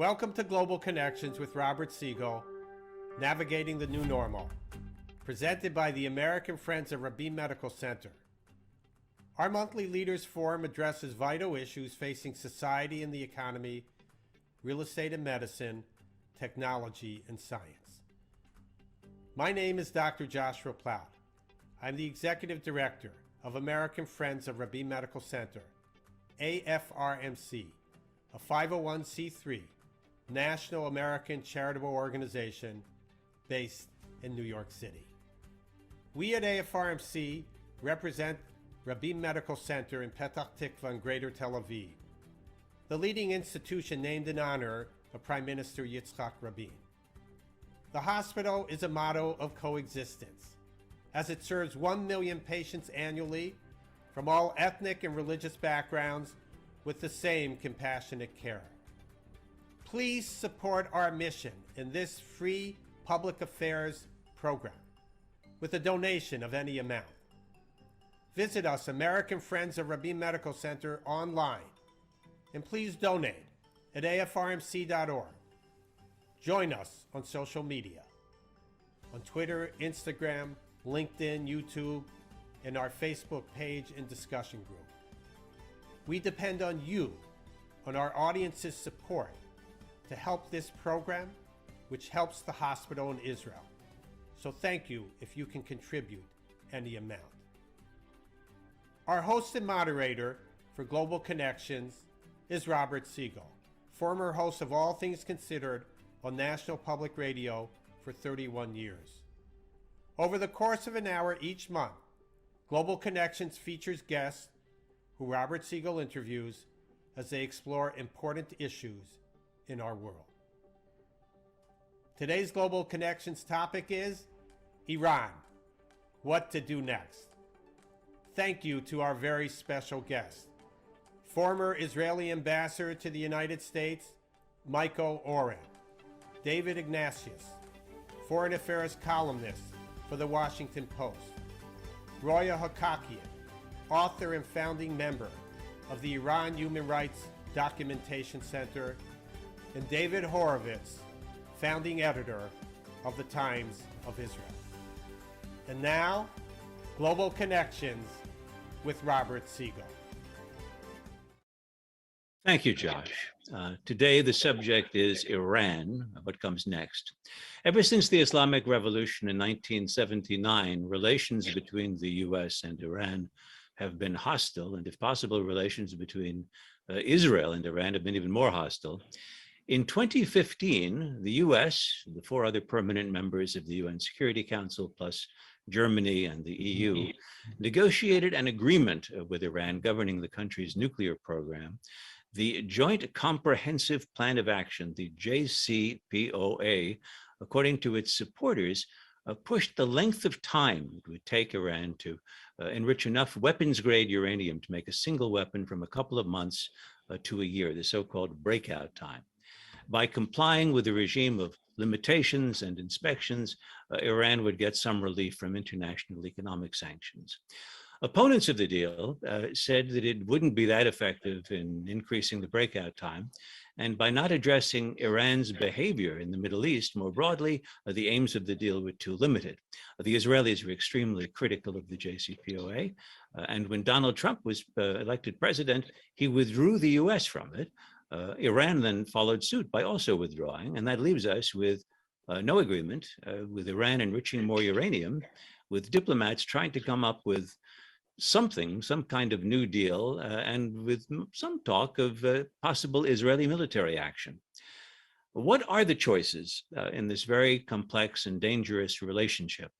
Welcome to Global Connections with Robert Siegel, Navigating the New Normal, presented by the American Friends of Rabin Medical Center. Our monthly Leaders Forum addresses vital issues facing society and the economy, real estate and medicine, technology and science. My name is Dr. Joshua Plout. I'm the Executive Director of American Friends of Rabin Medical Center, AFRMC, a 501c3 National American Charitable Organization based in New York City. We at AFRMC represent Rabin Medical Center in Petah Tikva in Greater Tel Aviv, the leading institution named in honor of Prime Minister Yitzhak Rabin. The hospital is a model of coexistence, as it serves 1 million patients annually from all ethnic and religious backgrounds with the same compassionate care. Please support our mission in this free public affairs program with a donation of any amount. Visit us, American Friends of Rabin Medical Center, online, and please donate at afrmc.org. Join us on social media, on Twitter, Instagram, LinkedIn, YouTube, and our Facebook page and discussion group. We depend on you, on our audience's support, to help this program, which helps the hospital in Israel. So thank you if you can contribute any amount. Our host and moderator for Global Connections is Robert Siegel, former host of All Things Considered on National Public Radio for 31 years. Over the course of an hour each month, Global Connections features guests who Robert Siegel interviews as they explore important issues in our world. Today's Global Connections topic is Iran, what to do next. Thank you to our very special guest, former Israeli ambassador to the United States, Michael Oren, David Ignatius, foreign affairs columnist for the Washington Post, Roya Hakakian, author and founding member of the Iran Human Rights Documentation Center, and David Horovitz, founding editor of the Times of Israel. And now, Global Connections with Robert Siegel. Thank you, Josh. Today, the subject is Iran, what comes next. Ever since the Islamic Revolution in 1979, relations between the US and Iran have been hostile, and if possible, relations between Israel and Iran have been even more hostile. In 2015, the US, the 4 other permanent members of the UN Security Council, plus Germany and the EU, negotiated an agreement with Iran governing the country's nuclear program. The Joint Comprehensive Plan of Action, the JCPOA, according to its supporters, pushed the length of time it would take Iran to enrich enough weapons-grade uranium to make a single weapon from a couple of months to a year, the so-called breakout time. By complying with the regime of limitations and inspections, Iran would get some relief from international economic sanctions. Opponents of the deal said that it wouldn't be that effective in increasing the breakout time, and by not addressing Iran's behavior in the Middle East more broadly, the aims of the deal were too limited. The Israelis were extremely critical of the JCPOA, and when Donald Trump was elected president, he withdrew the US from it. Iran then followed suit by also withdrawing, and that leaves us with no agreement, with Iran enriching more uranium, with diplomats trying to come up with something, some kind of new deal, and with some talk of possible Israeli military action. What are the choices in this very complex and dangerous relationship?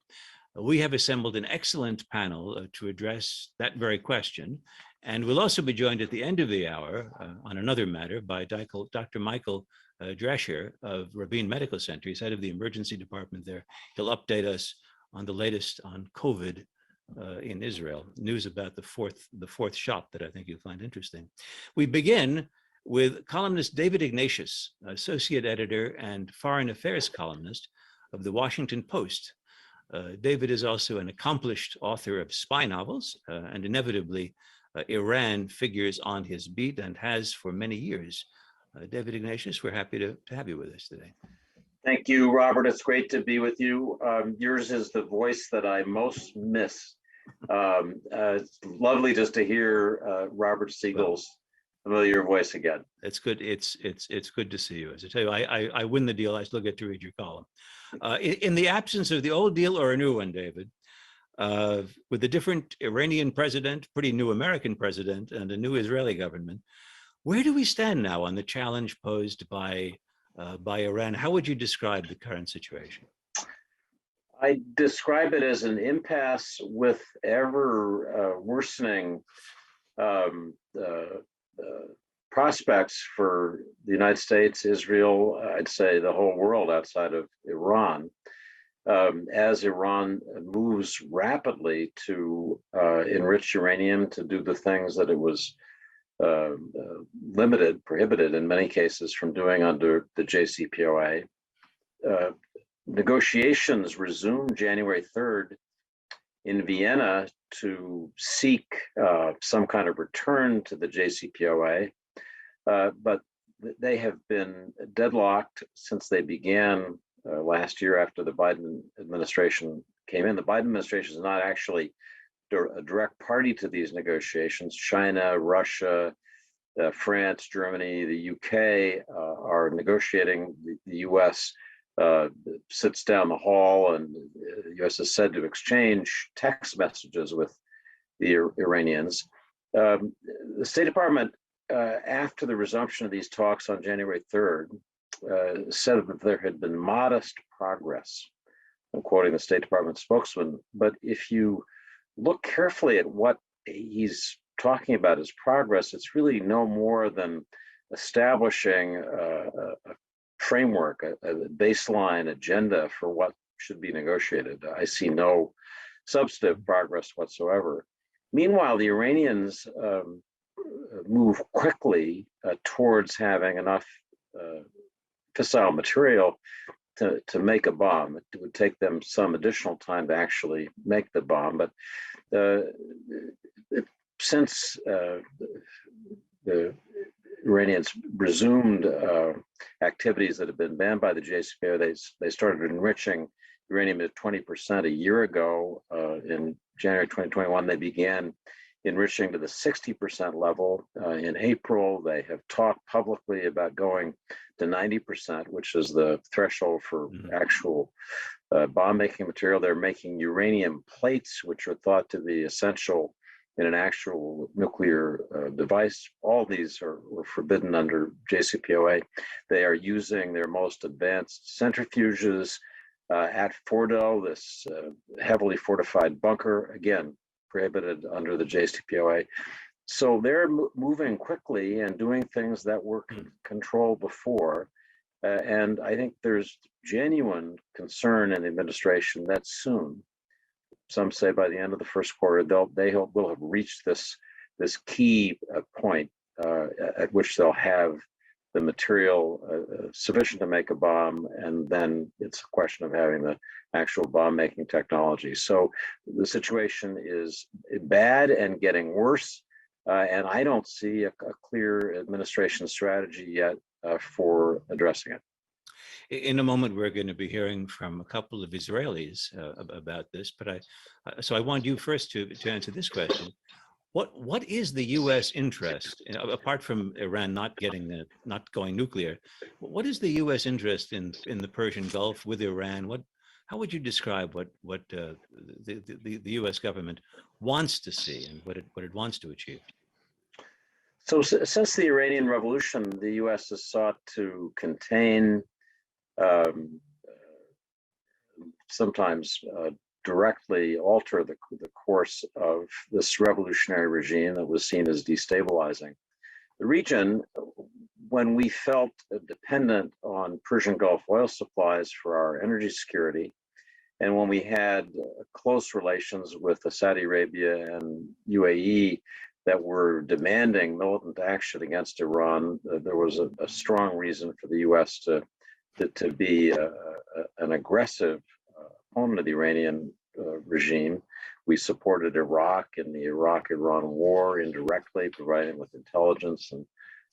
We have assembled an excellent panel to address that very question. And we'll also be joined at the end of the hour on another matter by Dr. Michael Drescher of Rabin Medical Center. He's head of the emergency department there. He'll update us on the latest on COVID in Israel, news about the fourth shot that I think you'll find interesting. We begin with columnist David Ignatius, associate editor and foreign affairs columnist of the Washington Post. David is also an accomplished author of spy novels, and inevitably Iran figures on his beat and has for many years David Ignatius, we're happy to have you with us today. Thank you, Robert. It's great to be with you. Yours is the voice that I most miss. It's lovely just to hear Robert Siegel's familiar voice again. It's good. It's good to see you. As I tell you, I win the deal. I still get to read your column. In the absence of the old deal or a new one, David, with a different Iranian president, pretty new American president, and a new Israeli government, where do we stand now on the challenge posed by Iran? How would you describe the current situation? I describe it as an impasse with ever worsening prospects for the United States, Israel, I'd say the whole world outside of Iran, as Iran moves rapidly to enrich uranium, to do the things that it was prohibited in many cases from doing under the JCPOA. Negotiations resumed January 3rd in Vienna to seek some kind of return to the JCPOA, but they have been deadlocked since they began last year after the Biden administration came in. The Biden administration is not actually a direct party to these negotiations. China, Russia, France, Germany, the UK are negotiating. The US sits down the hall, and the US is said to exchange text messages with the Iranians. The State Department, after the resumption of these talks on January 3rd, said that there had been modest progress. I'm quoting the State Department spokesman, but if you look carefully at what he's talking about as progress, it's really no more than establishing a framework, a baseline agenda for what should be negotiated. I see no substantive progress whatsoever. Meanwhile, the Iranians move quickly towards having enough fissile material to make a bomb. It would take them some additional time to actually make the bomb, but since the Iranians resumed activities that had been banned by the JCPOA, they started enriching uranium at 20% a year ago. In January 2021, they began enriching to the 60% level. In April, they have talked publicly about going to 90%, which is the threshold for actual bomb-making material. They're making uranium plates, which are thought to be essential in an actual nuclear device. All these were forbidden under JCPOA. They are using their most advanced centrifuges at Fordo, this heavily fortified bunker, again, prohibited under the JCPOA. So they're moving quickly and doing things that were controlled before. And I think there's genuine concern in the administration that soon, some say by the end of the first quarter, they will have reached this key point at which they'll have the material sufficient to make a bomb, and then it's a question of having the actual bomb-making technology. So the situation is bad and getting worse, and I don't see a clear administration strategy yet for addressing it. In a moment, we're going to be hearing from a couple of Israelis about this, but so I want you first to answer this question. What is the U.S. interest, apart from Iran not going nuclear? What is the U.S. interest in the Persian Gulf with Iran? How would you describe what the U.S. government wants to see and what it wants to achieve? So since the Iranian Revolution, the U.S. has sought to contain, sometimes directly alter the course of this revolutionary regime that was seen as destabilizing the region. When we felt dependent on Persian Gulf oil supplies for our energy security, and when we had close relations with Saudi Arabia and UAE that were demanding militant action against Iran, there was a strong reason for the U.S. to be an aggressive opponent of the Iranian regime. We supported Iraq in the Iraq-Iran war indirectly, providing with intelligence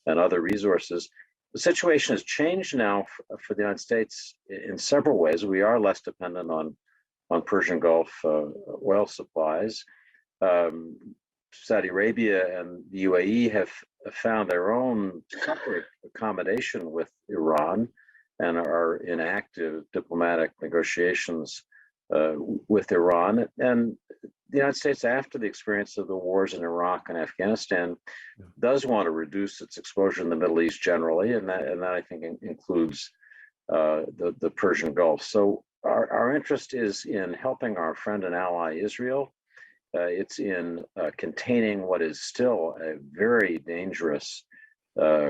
and other resources. the situation has changed now for the United States in several ways. We are less dependent on Persian Gulf oil supplies. Saudi Arabia and the UAE have found their own separate accommodation with Iran and are in active diplomatic negotiations with Iran. And the United States, after the experience of the wars in Iraq and Afghanistan, does want to reduce its exposure in the Middle East generally, and that I think includes the Persian Gulf. So our interest is in helping our friend and ally Israel. It's in containing what is still a very dangerous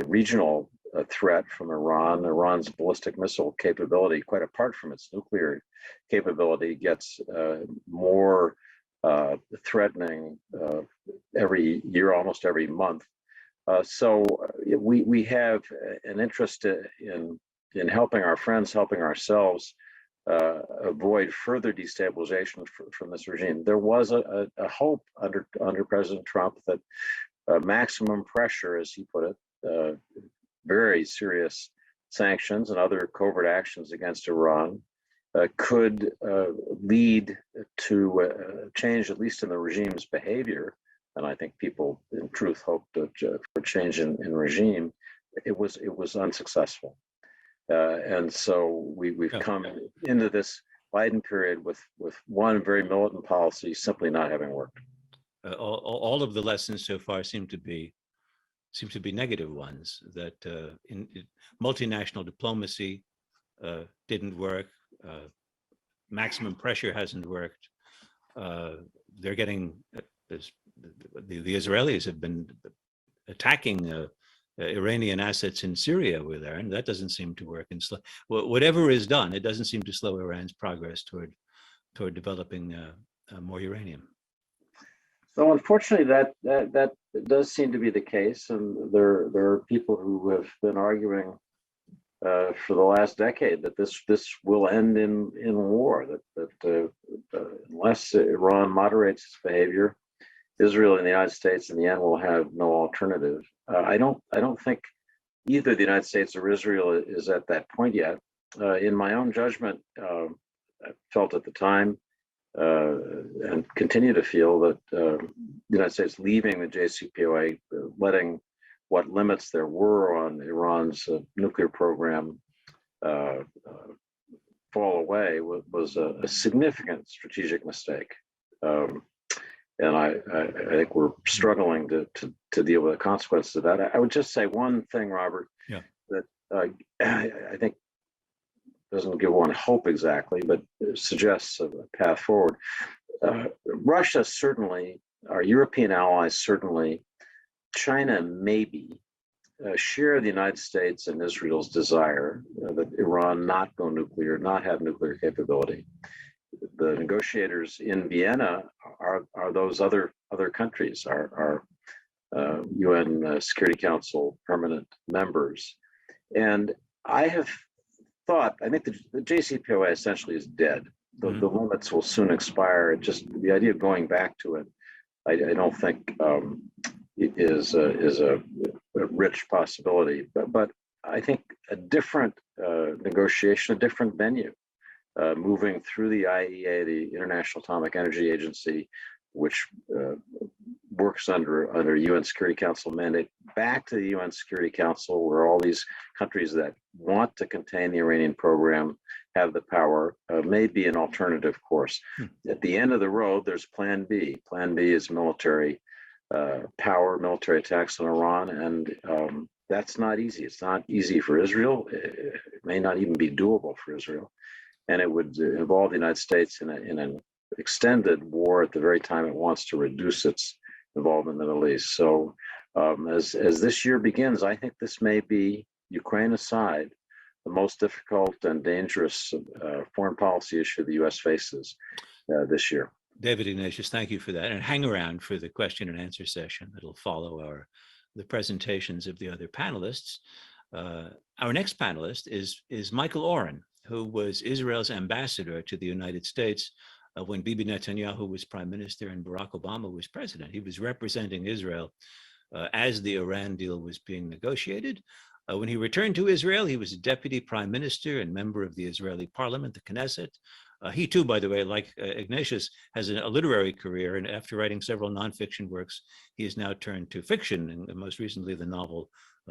regional threat from Iran. Iran's ballistic missile capability, quite apart from its nuclear capability, gets more threatening every year, almost every month. So we have an interest in helping our friends, helping ourselves avoid further destabilization from this regime. There was a hope under President Trump that maximum pressure, as he put it, very serious sanctions and other covert actions against Iran could lead to a change, at least in the regime's behavior. And I think people, in truth, hoped for change in regime. It was unsuccessful. And so we've come into this Biden period with one very militant policy simply not having worked. All of the lessons so far seem to be negative ones. That in multinational diplomacy didn't work. Maximum pressure hasn't worked. They're getting the Israelis have been attacking Iranian assets in Syria with Iran. That doesn't seem to work. And whatever is done, it doesn't seem to slow Iran's progress toward developing more uranium. So unfortunately, that does seem to be the case, and there are people who have been arguing for the last decade that this will end in war. That unless Iran moderates its behavior, Israel and the United States in the end will have no alternative. I don't think either the United States or Israel is at that point yet. In my own judgment, I felt at the time and continue to feel that the United States leaving the JCPOA, letting what limits there were on Iran's nuclear program fall away was a significant strategic mistake. And I think we're struggling to deal with the consequences of that. I would just say one thing, Robert, that I think doesn't give one hope exactly, but suggests a path forward. Russia certainly, our European allies certainly, China maybe, share the United States and Israel's desire that Iran not go nuclear, not have nuclear capability. The negotiators in Vienna are those other countries, our UN Security Council permanent members. And I have thought, I think the JCPOA essentially is dead. The limits will soon expire. Just the idea of going back to it, I don't think is a rich possibility. But I think a different negotiation, a different venue, moving through the IEA, the International Atomic Energy Agency, which works under UN Security Council mandate, back to the UN Security Council, where all these countries that want to contain the Iranian program have the power, may be an alternative course. At the end of the road, there's Plan B. Plan B is military power, military attacks on Iran, and that's not easy. It's not easy for Israel. It may not even be doable for Israel. And it would involve the United States in an extended war at the very time it wants to reduce its involvement in the Middle East. So as this year begins, I think this may be, Ukraine aside, the most difficult and dangerous foreign policy issue the U.S. faces this year. David Ignatius, thank you for that. And hang around for the question and answer session that'll follow the presentations of the other panelists. Our next panelist is Michael Oren, who was Israel's ambassador to the United States when Bibi Netanyahu was prime minister and Barack Obama was president. He was representing Israel as the Iran deal was being negotiated. When he returned to Israel, he was a deputy prime minister and member of the Israeli parliament, the Knesset. He too, by the way, like Ignatius, has a literary career, and after writing several nonfiction works, he has now turned to fiction, and most recently the novel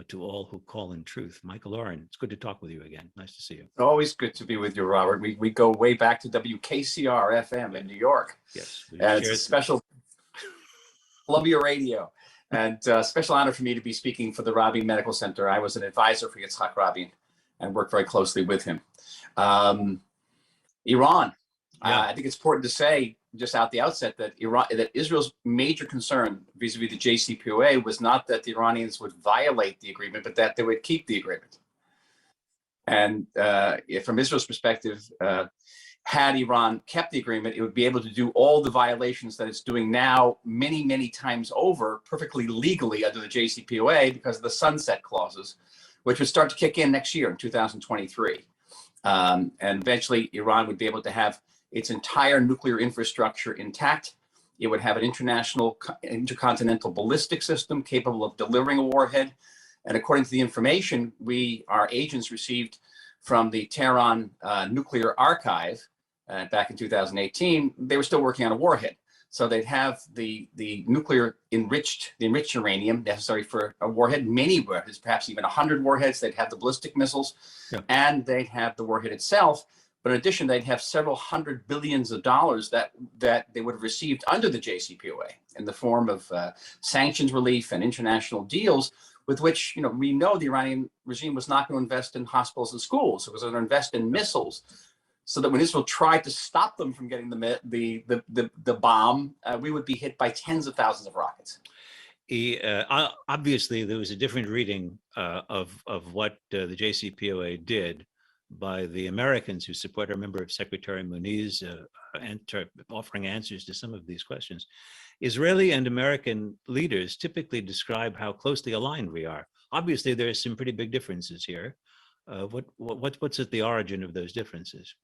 To All Who Call in Truth. Michael Oren, it's good to talk with you again. Nice to see you. Always good to be with you, Robert. We go way back to WKCR FM in New York. Yes. And it's a special Columbia Radio. And special honor for me to be speaking for the Rabin Medical Center. I was an advisor for Yitzhak Rabin and worked very closely with him. Iran. I think it's important to say just out the outset that Israel's major concern vis-a-vis the JCPOA was not that the Iranians would violate the agreement, but that they would keep the agreement. And from Israel's perspective, had Iran kept the agreement, it would be able to do all the violations that it's doing now many, many times over perfectly legally under the JCPOA because of the sunset clauses, which would start to kick in next year in 2023. And eventually Iran would be able to have its entire nuclear infrastructure intact. It would have an intercontinental ballistic system capable of delivering a warhead. And according to the information our agents received from the Tehran Nuclear Archive back in 2018, they were still working on a warhead. So they'd have the enriched uranium necessary for a warhead, many warheads, perhaps even 100 warheads. They'd have the ballistic missiles, and they'd have the warhead itself. But in addition, they'd have several hundred billions of dollars that they would have received under the JCPOA in the form of sanctions relief and international deals with which, we know the Iranian regime was not going to invest in hospitals and schools. It was going to invest in missiles, so that when Israel tried to stop them from getting the bomb, we would be hit by tens of thousands of rockets. Obviously, there was a different reading of what the JCPOA did by the Americans who support. I remember Secretary Muniz offering answers to some of these questions. Israeli and American leaders typically describe how closely aligned we are. Obviously, there are some pretty big differences here. What's at the origin of those differences?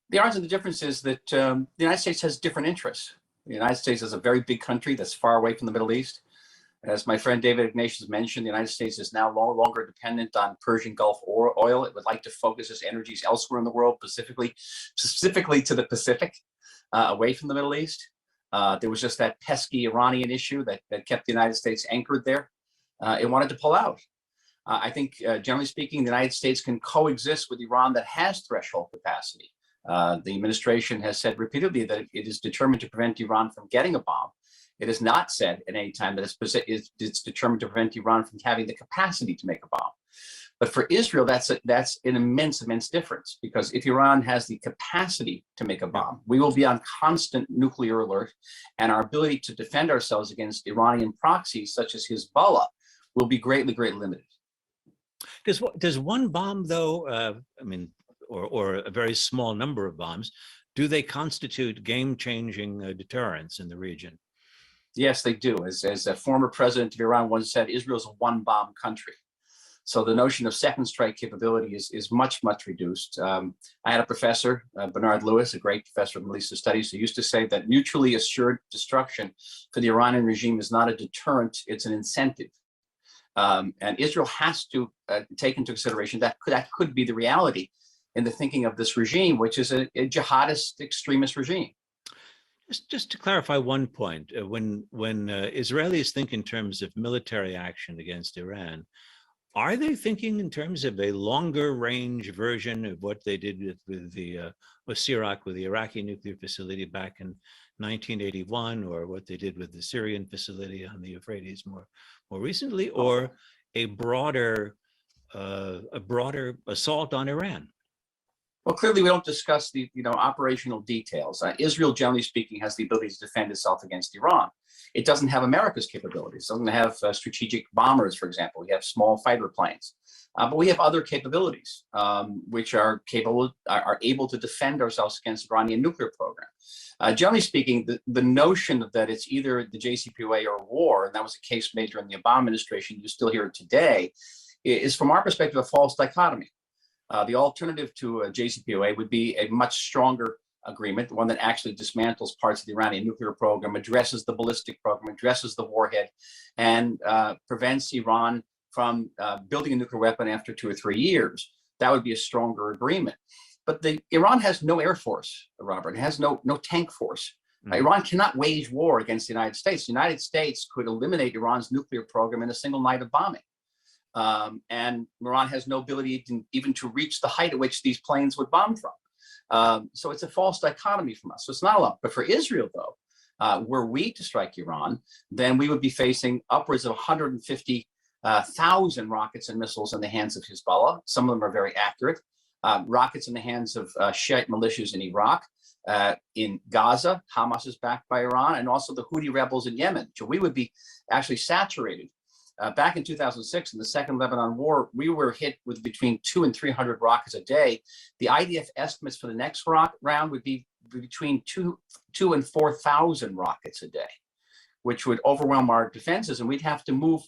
The origin of the difference is that the United States has different interests. The United States is a very big country that's far away from the Middle East. As my friend David Ignatius mentioned, the United States is now no longer dependent on Persian Gulf oil. It would like to focus its energies elsewhere in the world, specifically to the Pacific, away from the Middle East. There was just that pesky Iranian issue that kept the United States anchored there. It wanted to pull out. I think, generally speaking, the United States can coexist with Iran that has threshold capacity. The administration has said repeatedly that it is determined to prevent Iran from getting a bomb. It has not said at any time that it's determined to prevent Iran from having the capacity to make a bomb. But for Israel, that's an immense difference, because if Iran has the capacity to make a bomb, we will be on constant nuclear alert, and our ability to defend ourselves against Iranian proxies such as Hezbollah will be greatly limited. Does one bomb, though, or a very small number of bombs, do they constitute game-changing deterrence in the region? Yes, they do. As a former president of Iran once said, Israel is a one-bomb country. So the notion of second strike capability is much reduced. I had a professor, Bernard Lewis, a great professor of Middle Eastern Studies, who used to say that mutually assured destruction for the Iranian regime is not a deterrent, it's an incentive. And Israel has to take into consideration that could be the reality in the thinking of this regime, which is a jihadist extremist regime. Just to clarify one point, when Israelis think in terms of military action against Iran, are they thinking in terms of a longer range version of what they did with the Sirak, with the Iraqi nuclear facility back in 1981, or what they did with the Syrian facility on the Euphrates more recently, or a broader assault on Iran? Well, clearly we don't discuss the operational details. Israel, generally speaking, has the ability to defend itself against Iran. It doesn't have America's capabilities. It doesn't have strategic bombers, for example. We have small fighter planes, but we have other capabilities which are able to defend ourselves against the Iranian nuclear program. Generally speaking, the notion that it's either the JCPOA or war, and that was a case made during the Obama administration, you still hear it today, is from our perspective a false dichotomy. The alternative to a JCPOA would be a much stronger agreement, one that actually dismantles parts of the Iranian nuclear program, addresses the ballistic program, addresses the warhead, and prevents Iran from building a nuclear weapon after 2 or 3 years. That would be a stronger agreement. But Iran has no air force, Robert. It has no tank force. Iran cannot wage war against the United States. The United States could eliminate Iran's nuclear program in a single night of bombing. And Iran has no ability even to reach the height at which these planes would bomb from. So it's a false dichotomy from us. So it's not a lot. But for Israel, though, were we to strike Iran, then we would be facing upwards of 150,000 rockets and missiles in the hands of Hezbollah. Some of them are very accurate. Rockets in the hands of Shiite militias in Iraq. In Gaza, Hamas is backed by Iran, and also the Houthi rebels in Yemen. So we would be actually saturated. Back in 2006, in the Second Lebanon War, we were hit with between 200 and 300 rockets a day. The IDF estimates for the next round would be between 2,000 and 4,000 rockets a day, which would overwhelm our defenses, and we'd have to move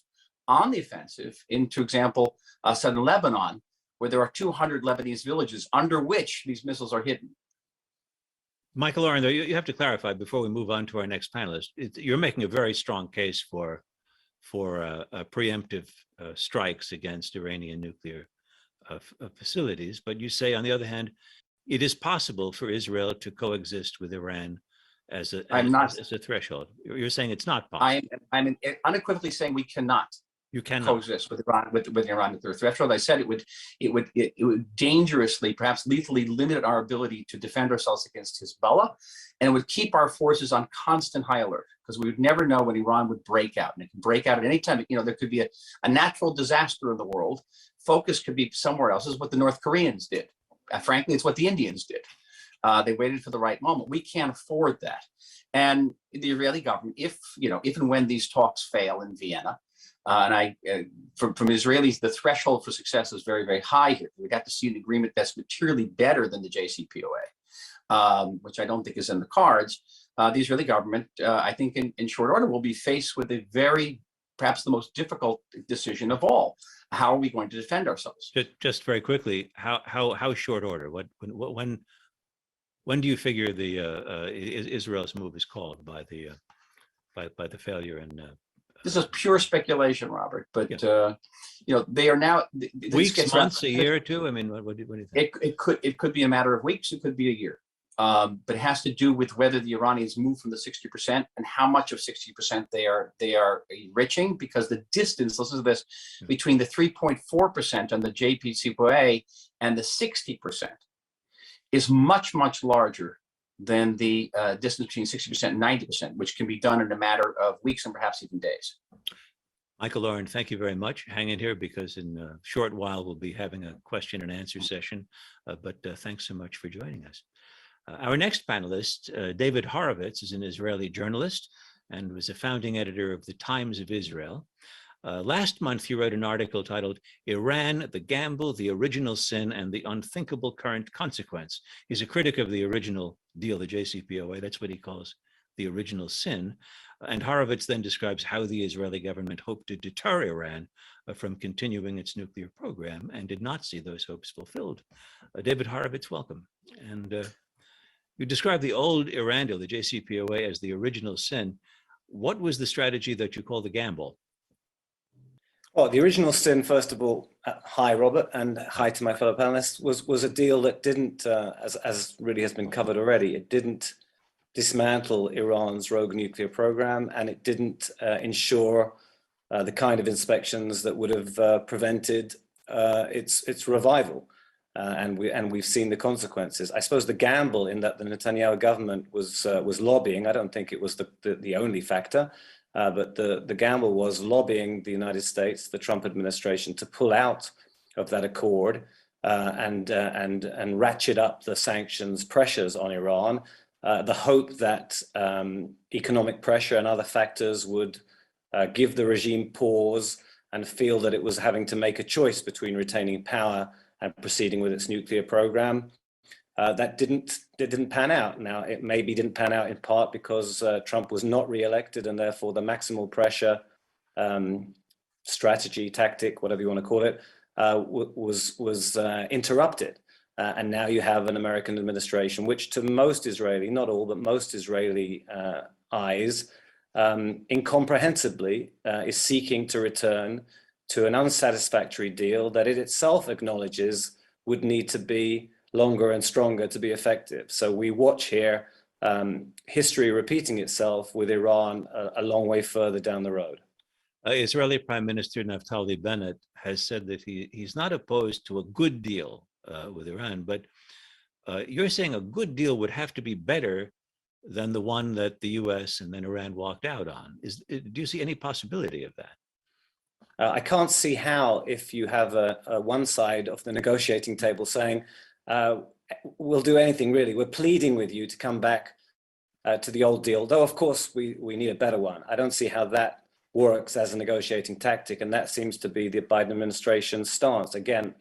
on the offensive into, example, southern Lebanon, where there are 200 Lebanese villages under which these missiles are hidden. Michael Oren, though, you have to clarify before we move on to our next panelist. You're making a very strong case for preemptive strikes against Iranian nuclear facilities, but you say, on the other hand, it is possible for Israel to coexist with Iran as a threshold. You're saying it's not possible. I'm unequivocally saying we cannot. You cannot coexist with Iran with Iran nuclear threshold. I said it would dangerously, perhaps lethally limit our ability to defend ourselves against Hezbollah, and it would keep our forces on constant high alert, because we would never know when Iran would break out, and it can break out at any time. There could be a natural disaster in the world. Focus could be somewhere else. This is what the North Koreans did. Frankly, it's what the Indians did. They waited for the right moment. We can't afford that. And the Israeli government, if and when these talks fail in Vienna, from Israelis, the threshold for success is very, very high here. We'd have to see an agreement that's materially better than the JCPOA, which I don't think is in the cards. The Israeli government, I think in short order, will be faced with perhaps the most difficult decision of all. How are we going to defend ourselves? Just very quickly, how short order? When do you figure Israel's move is called by the failure in? This is pure speculation, Robert. But they are now weeks, months, a year or two. I mean, what do you think? It could be a matter of weeks. It could be a year. But it has to do with whether the Iranians move from the 60% and how much of 60% they are enriching, because the distance, listen to this, between the 3.4% on the JCPOA and the 60% is much, much larger than the distance between 60% and 90%, which can be done in a matter of weeks and perhaps even days. Michael Oren, thank you very much. Hang in here, because in a short while we'll be having a question and answer session. But thanks so much for joining us. Our next panelist, David Horovitz, is an Israeli journalist and was a founding editor of the Times of Israel. Last month, he wrote an article titled "Iran, the Gamble, the Original Sin, and the Unthinkable Current Consequence." He's a critic of the original deal, the JCPOA. That's what he calls the original sin. And Horovitz then describes how the Israeli government hoped to deter Iran from continuing its nuclear program and did not see those hopes fulfilled. David Horovitz, welcome. And you described the old Iran deal, the JCPOA, as the original sin. What was the strategy that you call the gamble? Well, the original sin, first of all, hi, Robert, and hi to my fellow panelists, was a deal that didn't, as really has been covered already, it didn't dismantle Iran's rogue nuclear program, and it didn't ensure the kind of inspections that would have prevented its revival. And we've seen the consequences. I suppose the gamble in that the Netanyahu government was lobbying. I don't think it was the only factor. But the gamble was lobbying the United States, the Trump administration, to pull out of that accord and ratchet up the sanctions pressures on Iran. The hope that economic pressure and other factors would give the regime pause and feel that it was having to make a choice between retaining power and proceeding with its nuclear program. That didn't pan out. Now, it maybe didn't pan out in part because Trump was not re-elected, and therefore the maximal pressure strategy, tactic, whatever you want to call it, was interrupted. And now you have an American administration, which to most Israeli, not all, but most Israeli eyes, incomprehensibly is seeking to return to an unsatisfactory deal that it itself acknowledges would need to be longer and stronger to be effective. So we watch here history repeating itself with Iran a long way further down the road. Israeli Prime Minister Naftali Bennett has said that he's not opposed to a good deal with Iran, but you're saying a good deal would have to be better than the one that the US and then Iran walked out on. Do you see any possibility of that? I can't see how, if you have a one side of the negotiating table saying, we'll do anything really, we're pleading with you to come back to the old deal, though of course we need a better one. I don't see how that works as a negotiating tactic, and that seems to be the Biden administration's stance, again,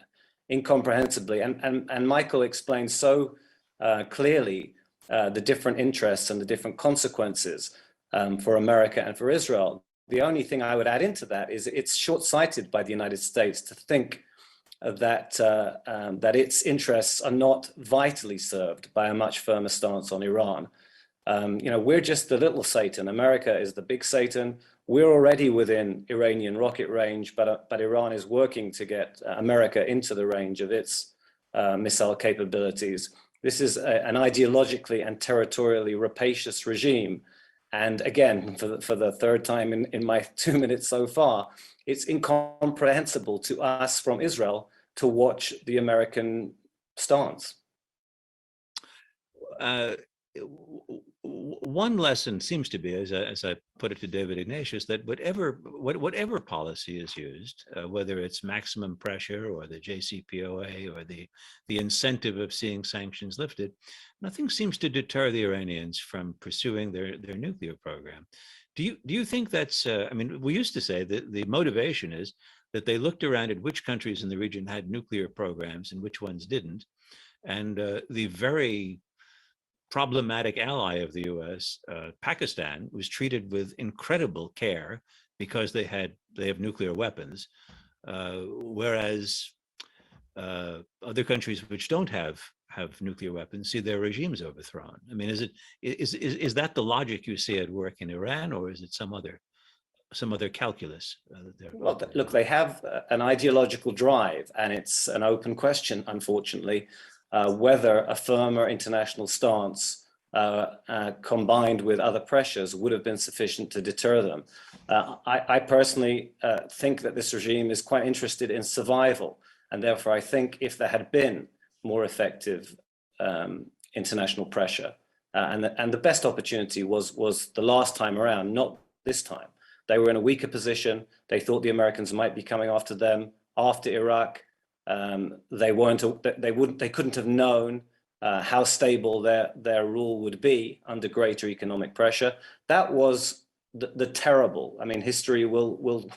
incomprehensibly. And Michael explained so clearly the different interests and the different consequences for America and for Israel. The only thing I would add into that is it's short-sighted by the United States to think that that its interests are not vitally served by a much firmer stance on Iran. We're just the little Satan. America is the big Satan. We're already within Iranian rocket range, but Iran is working to get America into the range of its missile capabilities. This is an ideologically and territorially rapacious regime. And again, for the third time in my 2 minutes so far, it's incomprehensible to us from Israel to watch the American stance. One lesson seems to be, as I put it to David Ignatius, that whatever policy is used, whether it's maximum pressure or the JCPOA or the incentive of seeing sanctions lifted, nothing seems to deter the Iranians from pursuing their nuclear program. Do you think that's? I mean, we used to say that the motivation is that they looked around at which countries in the region had nuclear programs and which ones didn't, and the very problematic ally of the US, Pakistan, was treated with incredible care because they have nuclear weapons, whereas other countries which don't have nuclear weapons see their regimes overthrown. I mean, is that the logic you see at work in Iran, or is it some other calculus? Well, look, they have an ideological drive, and it's an open question, unfortunately, whether a firmer international stance combined with other pressures would have been sufficient to deter them. I personally think that this regime is quite interested in survival, and therefore I think if there had been more effective international pressure, and the best opportunity was the last time around, not this time. They were in a weaker position. They thought the Americans might be coming after them after Iraq. They couldn't have known how stable their rule would be under greater economic pressure. That was the terrible. I mean, history will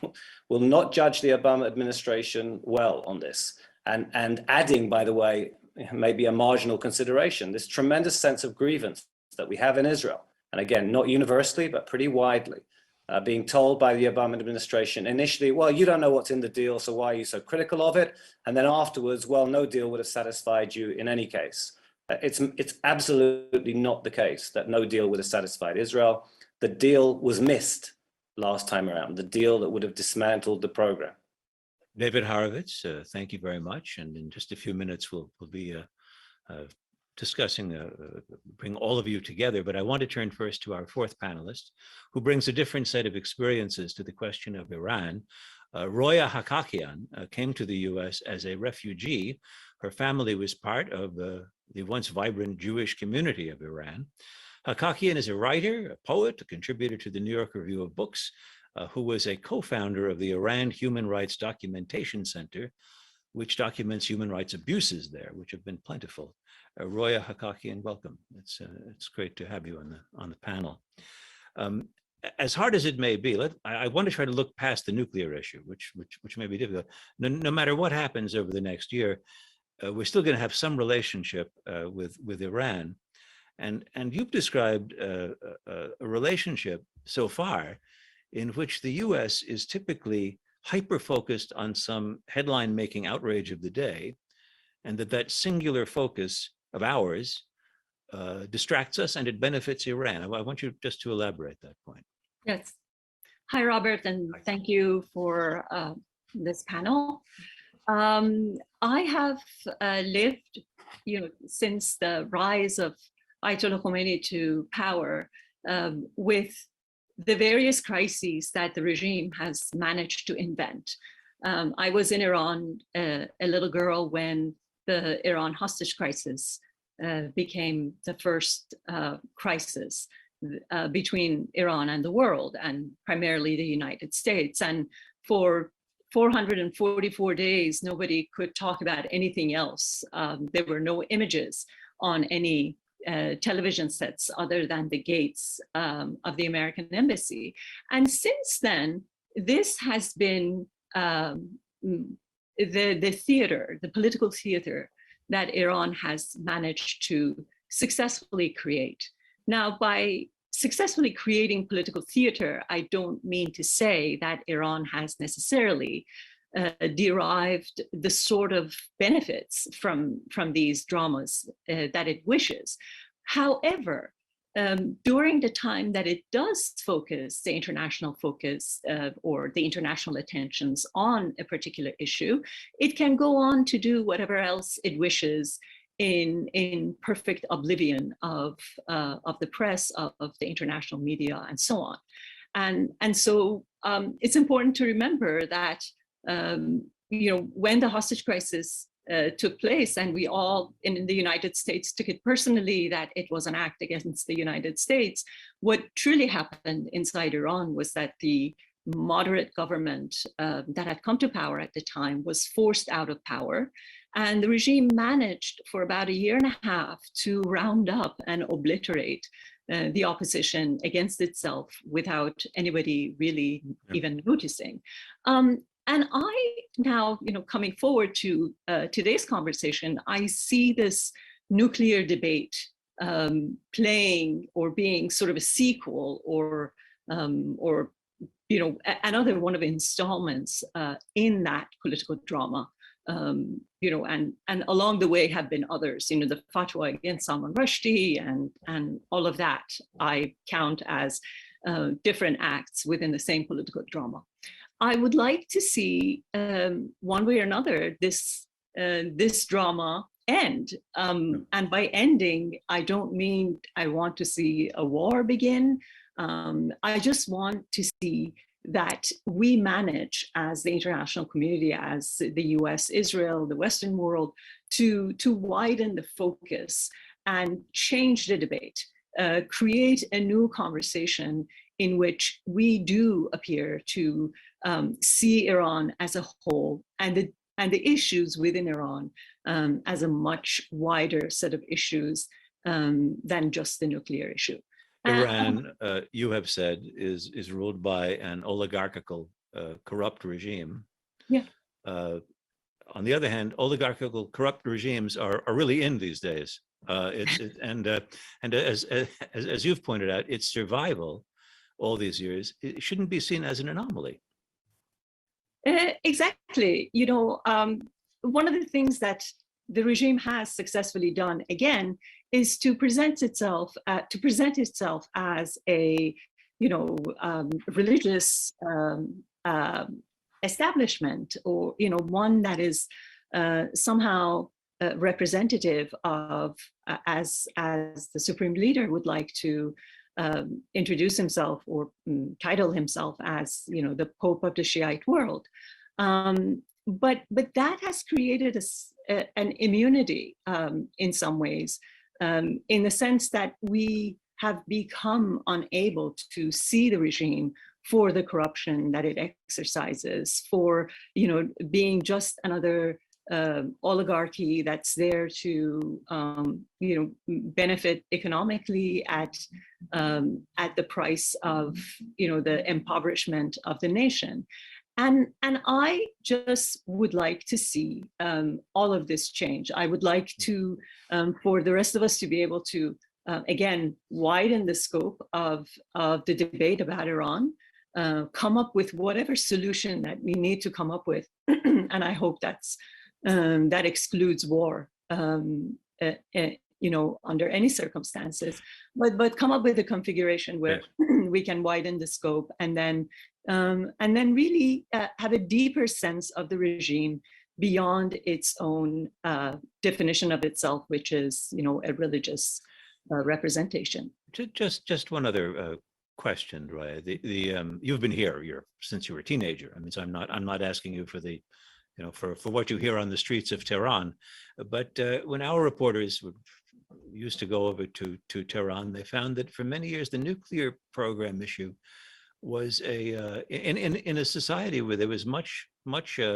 not judge the Obama administration well on this. And adding, by the way, maybe a marginal consideration, this tremendous sense of grievance that we have in Israel, and again, not universally, but pretty widely, being told by the Obama administration initially, well, you don't know what's in the deal, so why are you so critical of it? And then afterwards, well, no deal would have satisfied you in any case. It's absolutely not the case that no deal would have satisfied Israel. The deal was missed last time around, the deal that would have dismantled the program. David Horovitz, thank you very much. And in just a few minutes, we'll be discussing, bring all of you together, but I want to turn first to our fourth panelist, who brings a different set of experiences to the question of Iran. Roya Hakakian came to the US as a refugee. Her family was part of the once vibrant Jewish community of Iran. Hakakian is a writer, a poet, a contributor to the New York Review of Books, who was a co-founder of the Iran Human Rights Documentation Center, which documents human rights abuses there, which have been plentiful. Roya Hakakian, welcome. It's great to have you on the panel. As hard as it may be, I want to try to look past the nuclear issue, which may be difficult. No matter what happens over the next year, we're still going to have some relationship with Iran, and you've described a relationship so far in which the U.S. is typically hyper-focused on some headline-making outrage of the day, and that singular focus of ours distracts us and it benefits Iran. I want you just to elaborate that point. Yes. Hi, Robert, and thank you for this panel. I have lived, since the rise of Ayatollah Khomeini to power, with the various crises that the regime has managed to invent. I was in Iran, a little girl, when the Iran hostage crisis became the first crisis between Iran and the world, and primarily the United States. And for 444 days, nobody could talk about anything else. There were no images on any television sets other than the gates of the American embassy. And since then, this has been the theater, the political theater that Iran has managed to successfully create. Now, by successfully creating political theater, I don't mean to say that Iran has necessarily derived the sort of benefits from these dramas that it wishes. However, during the time that it does focus the international focus or the international attentions on a particular issue, it can go on to do whatever else it wishes in perfect oblivion of the press, of the international media, and so on. And so it's important to remember that when the hostage crisis took place, and we all in the United States took it personally that it was an act against the United States, what truly happened inside Iran was that the moderate government that had come to power at the time was forced out of power. And the regime managed for about a year and a half to round up and obliterate the opposition against itself without anybody really even noticing. And I now, coming forward to today's conversation, I see this nuclear debate playing or being sort of a sequel or another one of the installments in that political drama. And along the way have been others, the fatwa against Salman Rushdie and all of that I count as different acts within the same political drama. I would like to see one way or another this drama end. And by ending, I don't mean I want to see a war begin. I just want to see that we manage as the international community, as the US, Israel, the Western world, to widen the focus and change the debate, create a new conversation in which we do appear to see Iran as a whole and the issues within Iran as a much wider set of issues than just the nuclear issue. Iran, you have said, is ruled by an oligarchical, corrupt regime. Yeah. On the other hand, oligarchical, corrupt regimes are really in these days. And as you've pointed out, its survival all these years, it shouldn't be seen as an anomaly. Exactly. One of the things that the regime has successfully done, again, is to present itself as a religious establishment, or one that is somehow representative of, as the supreme leader would like to introduce himself or title himself as, the Pope of the Shiite world. But that has created an immunity in some ways, in the sense that we have become unable to see the regime for the corruption that it exercises, for being just another oligarchy that's there to benefit economically at the price of the impoverishment of the nation. And I just would like to see all of this change. I would like to, for the rest of us to be able to, again, widen the scope of the debate about Iran, come up with whatever solution that we need to come up with. And I hope that excludes war, under any circumstances, but come up with a configuration where we can widen the scope and then and then really have a deeper sense of the regime beyond its own definition of itself, which is, a religious representation. Just one other question, Roya. You've been here since you were a teenager. I mean, so I'm not asking you for the, for what you hear on the streets of Tehran, but when our reporters used to go over to Tehran, they found that for many years the nuclear program issue was in a society where there was much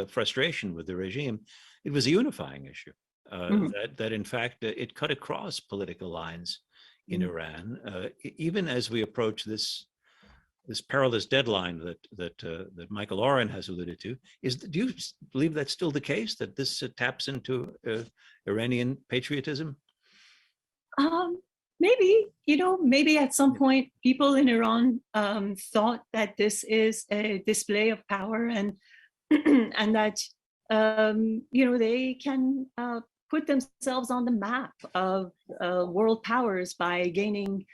frustration with the regime. It was a unifying issue. That in fact it cut across political lines in Iran, even as we approach this perilous deadline that Michael Oren has alluded to. Do you believe that's still the case, that this taps into Iranian patriotism? Maybe, maybe at some point people in Iran thought that this is a display of power and and that they can put themselves on the map of world powers by gaining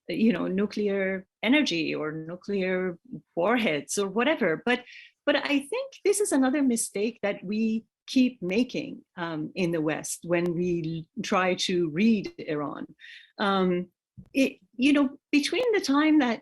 nuclear energy or nuclear warheads or whatever. But I think this is another mistake that we keep making in the West when we try to read Iran. Between the time that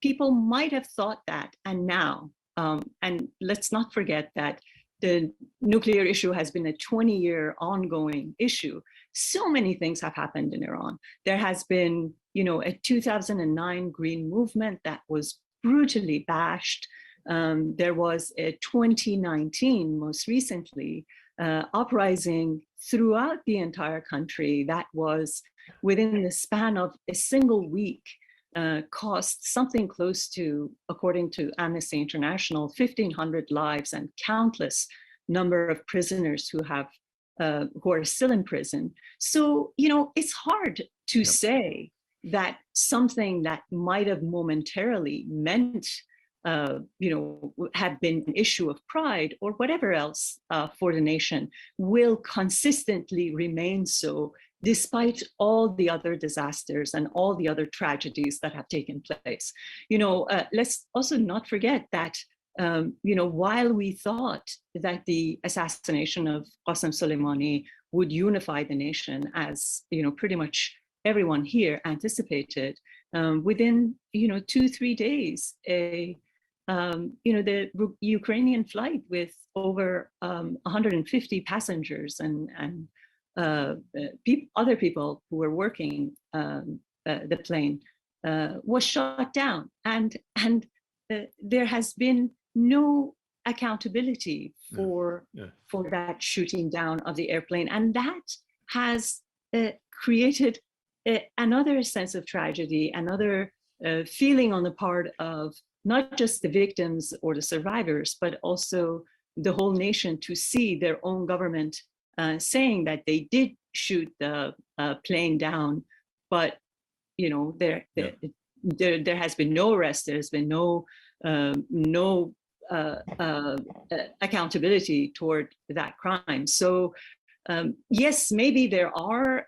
people might have thought that and now, and let's not forget that the nuclear issue has been a 20-year ongoing issue. So many things have happened in Iran. There has been, a 2009 Green Movement that was brutally bashed. There was a 2019, most recently, uprising throughout the entire country that was within the span of a single week, cost something close to, according to Amnesty International, 1,500 lives and countless number of prisoners who are still in prison. So, it's hard to say that something that might have momentarily meant have been an issue of pride or whatever else for the nation will consistently remain so, despite all the other disasters and all the other tragedies that have taken place. Let's also not forget that, while we thought that the assassination of Qasem Soleimani would unify the nation, as, pretty much everyone here anticipated, within, 2-3 days, the Ukrainian flight with over 150 passengers and other people who were working the plane was shot down, and there has been no accountability for that shooting down of the airplane, and that has created another sense of tragedy, another feeling on the part of not just the victims or the survivors, but also the whole nation, to see their own government saying that they did shoot the plane down, but there has been no arrest, there has been no accountability toward that crime. So yes, maybe there are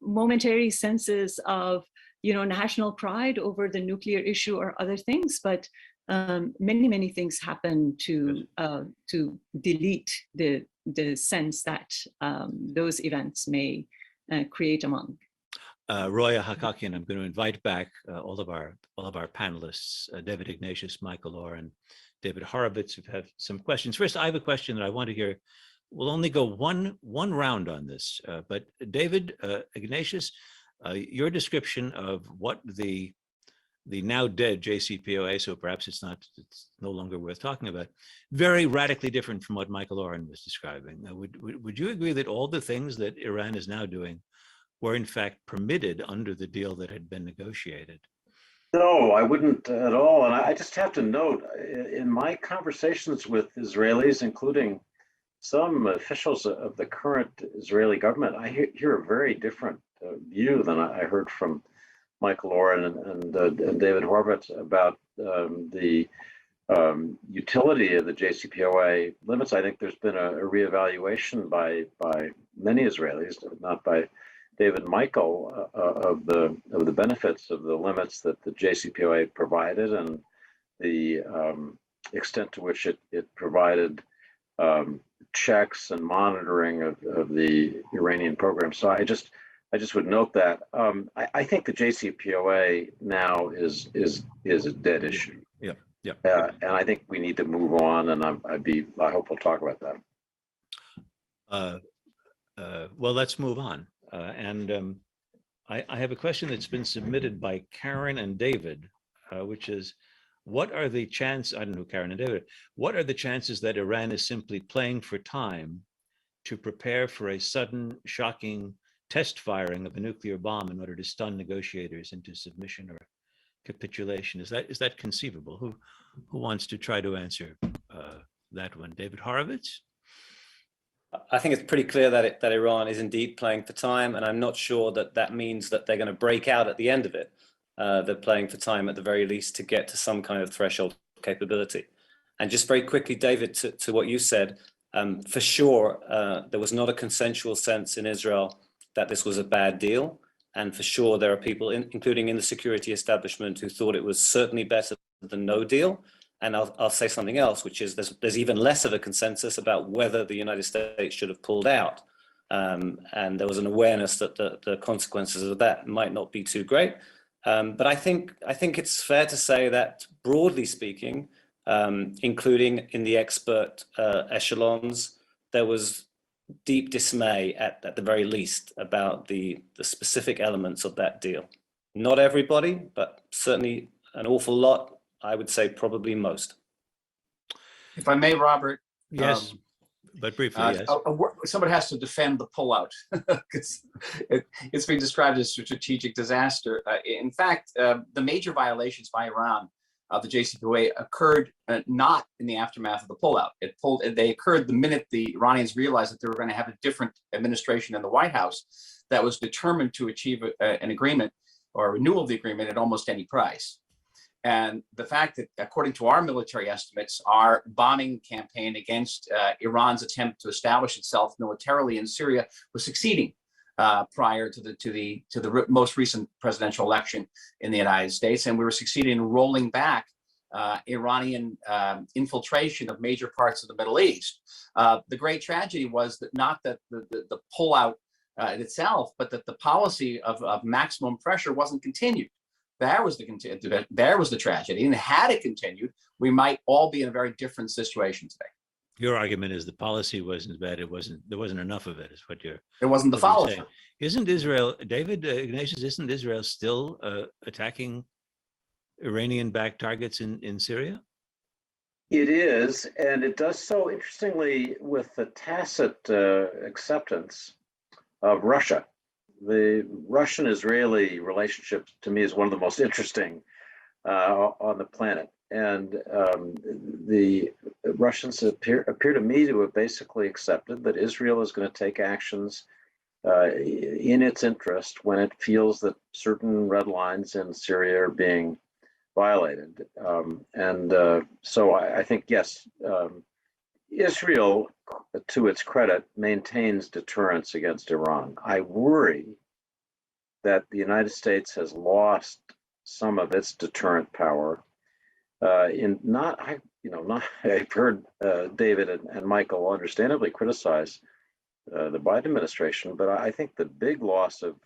momentary senses of national pride over the nuclear issue or other things, but many things happen to delete the sense that those events may create among. Roya, Hakakian, I'm going to invite back all of our panelists, David Ignatius, Michael Oren, David Horovitz, who have some questions. First, I have a question that I want to hear. We'll only go one round on this, but David Ignatius, your description of what the now dead JCPOA, so perhaps it's no longer worth talking about, very radically different from what Michael Oren was describing. Would you agree that all the things that Iran is now doing were in fact permitted under the deal that had been negotiated? No, I wouldn't at all. And I just have to note, in my conversations with Israelis, including some officials of the current Israeli government, I hear a very different view than I heard from Michael Oren and David Horovitz about the utility of the JCPOA limits. I think there's been a reevaluation by many Israelis, not by David and Michael, of the benefits of the limits that the JCPOA provided, and the extent to which it provided checks and monitoring of the Iranian program. So I just would note that I think the JCPOA now is a dead issue. Yeah, yeah. And I think we need to move on, and I hope we'll talk about that. Well, let's move on. I have a question that's been submitted by Karen and David, which is, what are the chances, I don't know, Karen and David, what are the chances that Iran is simply playing for time to prepare for a sudden, shocking test firing of a nuclear bomb in order to stun negotiators into submission or capitulation? Is that conceivable? Who wants to try to answer that one? David Horovitz? I think it's pretty clear that Iran is indeed playing for time, and I'm not sure that means that they're going to break out at the end of it. They're playing for time at the very least to get to some kind of threshold capability. And just very quickly, David, to what you said, for sure, there was not a consensual sense in Israel that this was a bad deal. And for sure, there are people, including in the security establishment, who thought it was certainly better than no deal. And I'll say something else, which is there's even less of a consensus about whether the United States should have pulled out. And there was an awareness that the consequences of that might not be too great. But I think it's fair to say that, broadly speaking, including in the expert echelons, there was deep dismay at the very least about the specific elements of that deal. Not everybody, but certainly an awful lot. I would say probably most. If I may, Robert. Yes, but briefly, yes. Somebody has to defend the pullout because it's been described as a strategic disaster. In fact, the major violations by Iran of the JCPOA occurred not in the aftermath of the pullout. They occurred the minute the Iranians realized that they were going to have a different administration in the White House that was determined to achieve an agreement or a renewal of the agreement at almost any price. And the fact that, according to our military estimates, our bombing campaign against Iran's attempt to establish itself militarily in Syria was succeeding prior to the most recent presidential election in the United States, and we were succeeding in rolling back Iranian infiltration of major parts of the Middle East. The great tragedy was that not that the pullout itself, but that the policy of maximum pressure wasn't continued. There was the tragedy, and had it continued, we might all be in a very different situation today. Your argument is the policy wasn't bad; there wasn't enough of it. Is what you're. It wasn't the follow-through. Isn't Israel, David Ignatius? Isn't Israel still attacking Iranian-backed targets in Syria? It is, and it does so interestingly with the tacit acceptance of Russia. The Russian-Israeli relationship, to me, is one of the most interesting on the planet. And the Russians appear to me to have basically accepted that Israel is going to take actions in its interest when it feels that certain red lines in Syria are being violated. So I think, yes, Israel, to its credit, maintains deterrence against Iran. I worry that the United States has lost some of its deterrent power. I've heard David and Michael understandably criticize the Biden administration, but I think the big loss of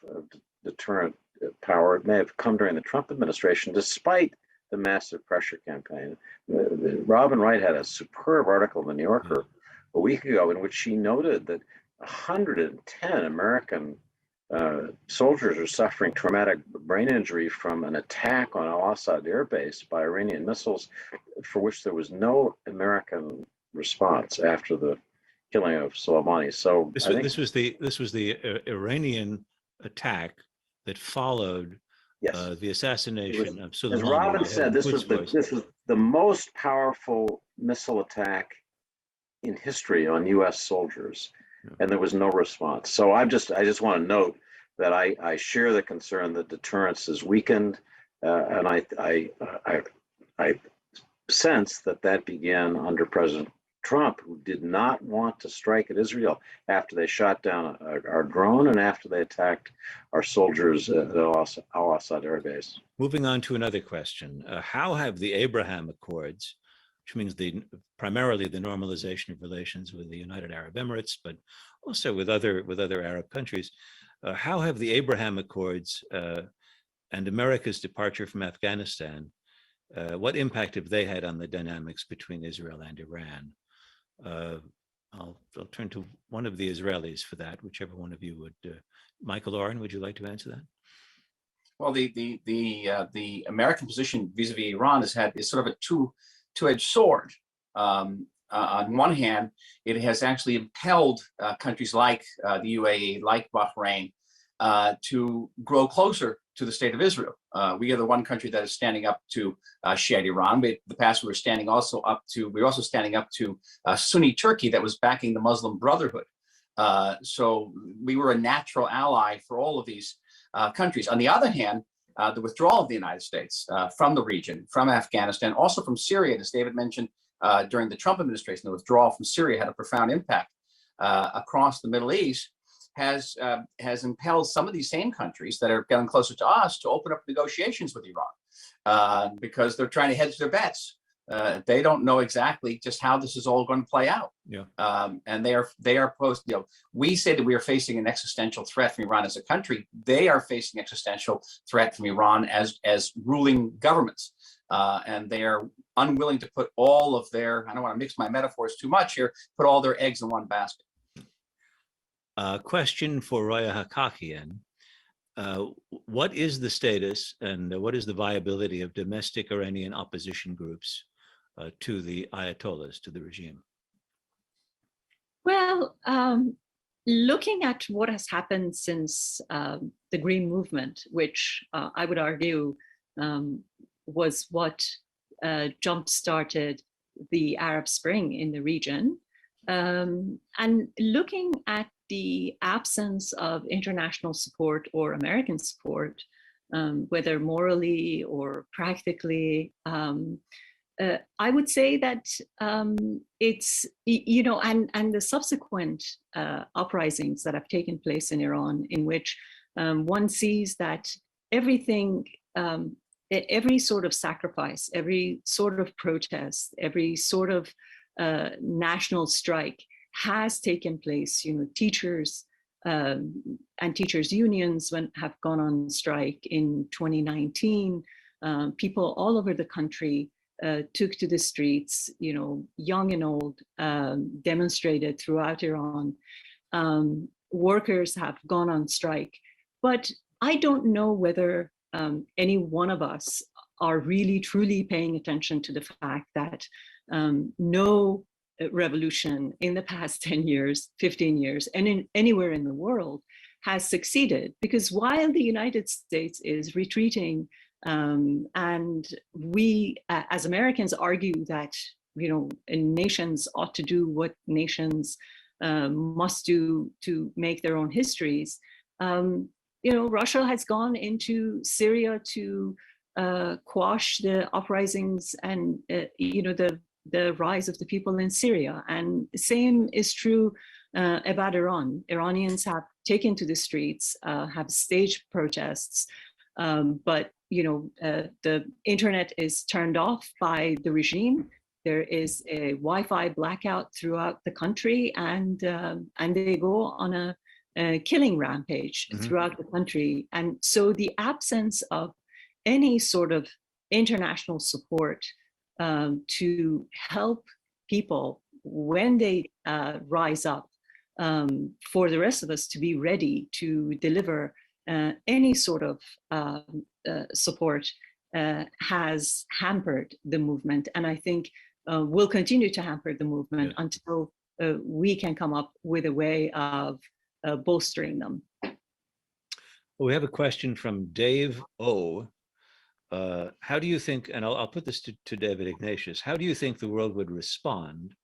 deterrent power may have come during the Trump administration, despite the massive pressure campaign. Rabin Wright had a superb article in the New Yorker a week ago in which she noted that 110 American soldiers are suffering traumatic brain injury from an attack on Al-Assad air base by Iranian missiles, for which there was no American response after the killing of Soleimani. So this was the Iranian attack that followed the assassination of Soleimani. As Rabin said, this was the most powerful missile attack in history on U.S. soldiers, and there was no response. So I just want to note that I share the concern that deterrence is weakened, and I sense that began under President Trump, who did not want to strike at Israel after they shot down our drone and after they attacked our soldiers at Al Assad Air Base. Moving on to another question. How have the Abraham Accords, which means primarily the normalization of relations with the United Arab Emirates, but also with other Arab countries, how have the Abraham Accords and America's departure from Afghanistan, what impact have they had on the dynamics between Israel and Iran? I'll turn to one of the Israelis for that, whichever one of you would. Michael, Oren, would you like to answer that? Well, the American position vis-a-vis Iran is sort of a two-edged sword. On one hand, it has actually impelled countries like the UAE, like Bahrain, to grow closer to the state of Israel. We are the one country that is standing up to Shiite Iran. But in the past, we were also standing up to Sunni Turkey that was backing the Muslim Brotherhood. So we were a natural ally for all of these countries. On the other hand, the withdrawal of the United States from the region, from Afghanistan, also from Syria, as David mentioned during the Trump administration, the withdrawal from Syria had a profound impact across the Middle East. Has impelled some of these same countries that are getting closer to us to open up negotiations with Iran because they're trying to hedge their bets. They don't know exactly just how this is all going to play out. Yeah. And they are posed. We say that we are facing an existential threat from Iran as a country. They are facing existential threat from Iran as ruling governments. And they are unwilling to put all of their, I don't want to mix my metaphors too much here, put all their eggs in one basket. Question for Roya Hakakian. What is the status and what is the viability of domestic Iranian opposition groups to the Ayatollahs, to the regime? Well, looking at what has happened since the Green Movement, which I would argue was what jump-started the Arab Spring in the region, and looking at the absence of international support or American support, whether morally or practically, I would say that it's, and the subsequent uprisings that have taken place in Iran, in which one sees that everything, every sort of sacrifice, every sort of protest, every sort of national strike has taken place. Teachers and teachers unions have gone on strike in 2019. People all over the country took to the streets, young and old, demonstrated throughout Iran. Workers have gone on strike, but I don't know whether any one of us are really truly paying attention to the fact that no revolution in the past 10 years, 15 years, and anywhere in the world has succeeded. Because while the United States is retreating, and we as Americans argue that, nations ought to do what nations must do to make their own histories, Russia has gone into Syria to quash the uprisings and, the rise of the people in Syria. And the same is true about Iran. Iranians have taken to the streets, have staged protests, but the internet is turned off by the regime. There is a Wi-Fi blackout throughout the country, and they go on a killing rampage throughout the country. And so the absence of any sort of international support to help people when they rise up, for the rest of us to be ready to deliver any sort of support has hampered the movement. And I think will continue to hamper the movement until we can come up with a way of bolstering them. Well, we have a question from Dave O. How do you think, and I'll put this to David Ignatius, how do you think the world would respond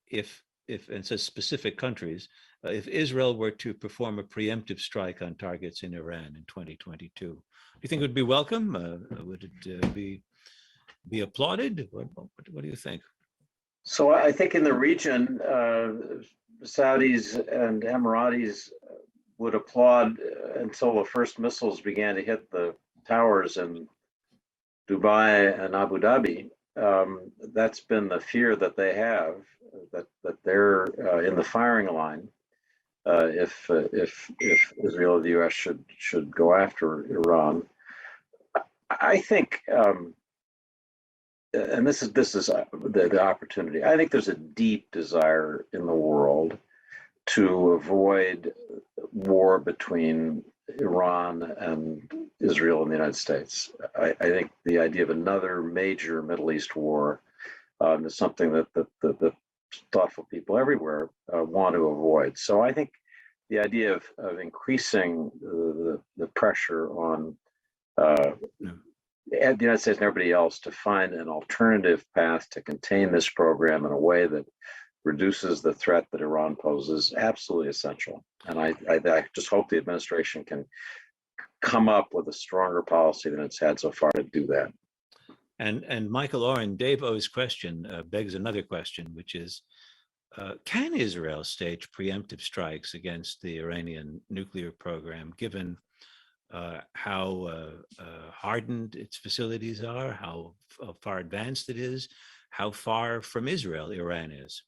if, and it says specific countries, if Israel were to perform a preemptive strike on targets in Iran in 2022? Do you think it would be welcome? Would it be applauded? What do you think? So I think in the region, Saudis and Emiratis would applaud until the first missiles began to hit the towers in Dubai and Abu Dhabi. That's been the fear that they have, that they're in the firing line if Israel or the U.S. should go after Iran. I think, and this is the opportunity. I think there's a deep desire in the world to avoid war between Iran and Israel and the United States. I think the idea of another major Middle East war is something that the thoughtful people everywhere want to avoid. So I think the idea of increasing the pressure on the United States and everybody else to find an alternative path to contain this program in a way that reduces the threat that Iran poses, absolutely essential. And I just hope the administration can come up with a stronger policy than it's had so far to do that. And Michael Oren, Dave O's question begs another question, which is, can Israel stage preemptive strikes against the Iranian nuclear program, given how hardened its facilities are, how far advanced it is, how far from Israel Iran is?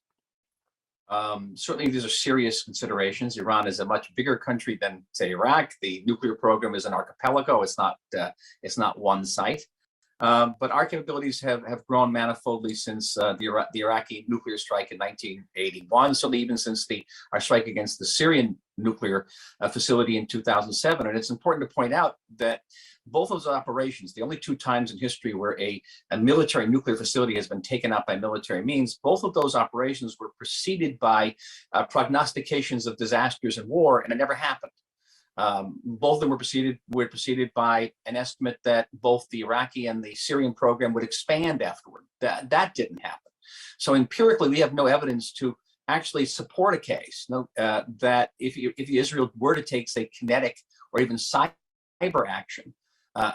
Certainly, these are serious considerations. Iran is a much bigger country than, say, Iraq. The nuclear program is an archipelago. It's not one site. But our capabilities have grown manifoldly since the Iraqi nuclear strike in 1981, certainly even since our strike against the Syrian nuclear facility in 2007. And it's important to point out that both those operations, the only two times in history where a military nuclear facility has been taken out by military means, both of those operations were preceded by prognostications of disasters and war, and it never happened. Both of them were preceded by an estimate that both the Iraqi and the Syrian program would expand afterward. That didn't happen. So empirically, we have no evidence to actually support a case that if Israel were to take, say, kinetic or even cyber action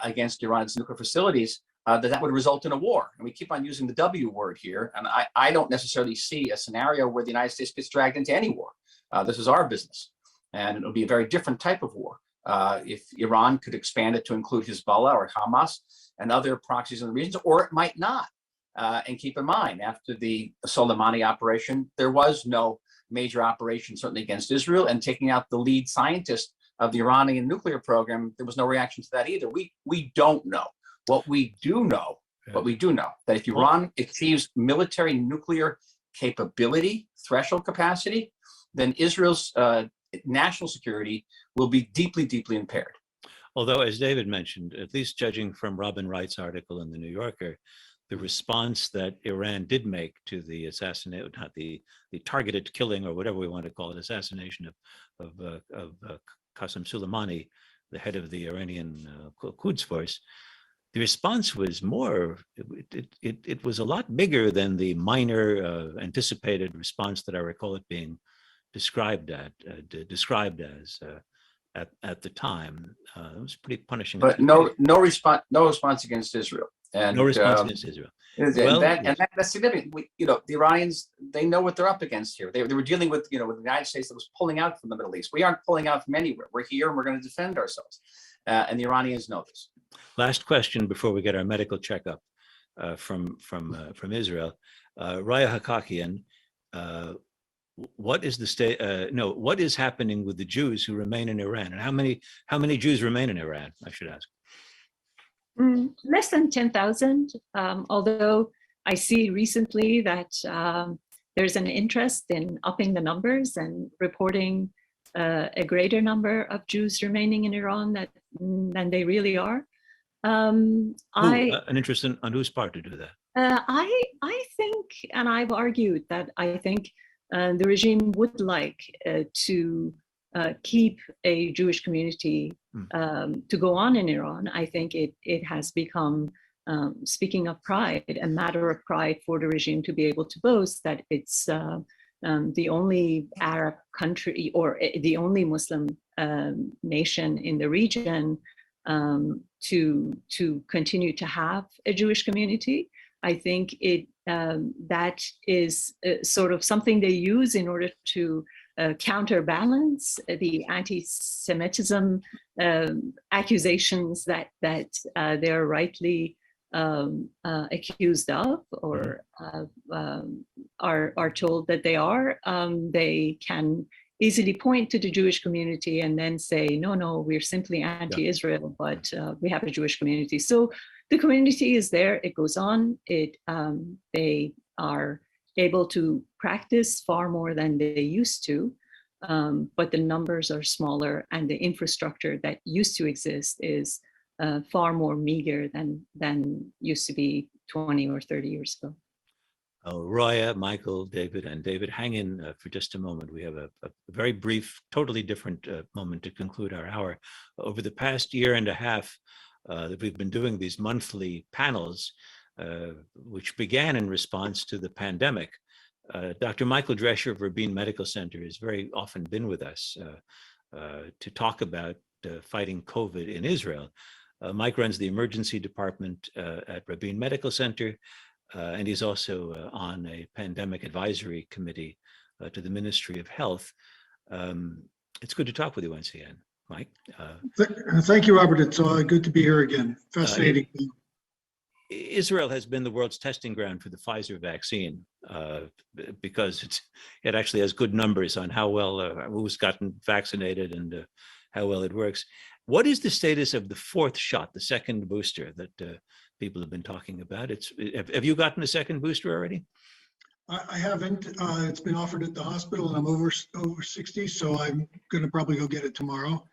against Iran's nuclear facilities, that would result in a war. And we keep on using the W word here. And I don't necessarily see a scenario where the United States gets dragged into any war. This is our business. And it'll be a very different type of war if Iran could expand it to include Hezbollah or Hamas and other proxies in the regions, or it might not. And keep in mind, after the Soleimani operation, there was no major operation, certainly against Israel, and taking out the lead scientist of the Iranian nuclear program, there was no reaction to that either. We don't know. What we do know, that if Iran achieves military nuclear capability, threshold capacity, then Israel's national security will be deeply, deeply impaired. Although, as David mentioned, at least judging from Rabin Wright's article in the New Yorker, the response that Iran did make to the assassination, not the targeted killing or whatever we want to call it, assassination of Qasem Soleimani, the head of the Iranian Quds Force, the response was more, it was a lot bigger than the minor anticipated response that I recall it being described as at the time. It was pretty punishing. But no response against Israel. And no response against Israel. That's significant. The Iranians, they know what they're up against here. They were dealing with, with the United States that was pulling out from the Middle East. We aren't pulling out from anywhere. We're here and we're going to defend ourselves. And the Iranians know this. Last question before we get our medical checkup from Israel. Roya Hakakian, what is the state? What is happening with the Jews who remain in Iran, and how many Jews remain in Iran? I should ask. Less than 10,000. Although I see recently that there's an interest in upping the numbers and reporting a greater number of Jews remaining in Iran than they really are. An interest on whose part to do that? I think, and I've argued that I think the regime would like to keep a Jewish community to go on in Iran. I think it has become, speaking of pride, a matter of pride for the regime to be able to boast that it's the only Arab country or the only Muslim nation in the region to continue to have a Jewish community. I think it that is sort of something they use in order to counterbalance the anti-Semitism accusations that they're rightly accused of, or are told that they are. They can easily point to the Jewish community and then say, no, we're simply anti-Israel, but we have a Jewish community. So the community is there, it goes on, they are able to practice far more than they used to, but the numbers are smaller and the infrastructure that used to exist is far more meager than used to be 20 or 30 years ago. Roya, Michael, David, and David, hang in for just a moment. We have a very brief, totally different moment to conclude our hour. Over the past year and a half that we've been doing these monthly panels, which began in response to the pandemic, Dr. Michael Drescher of Rabin Medical Center has very often been with us to talk about fighting COVID in Israel. Mike runs the emergency department at Rabin Medical Center, and he's also on a pandemic advisory committee to the Ministry of Health. It's good to talk with you once again, Mike. Thank you, Robert. It's good to be here again. Fascinating. Israel has been the world's testing ground for the Pfizer vaccine because it actually has good numbers on how well who's gotten vaccinated and how well it works. What is the status of the fourth shot, the second booster that people have been talking about? Have you gotten a second booster already? I haven't. It's been offered at the hospital, and I'm over 60, so I'm going to probably go get it tomorrow.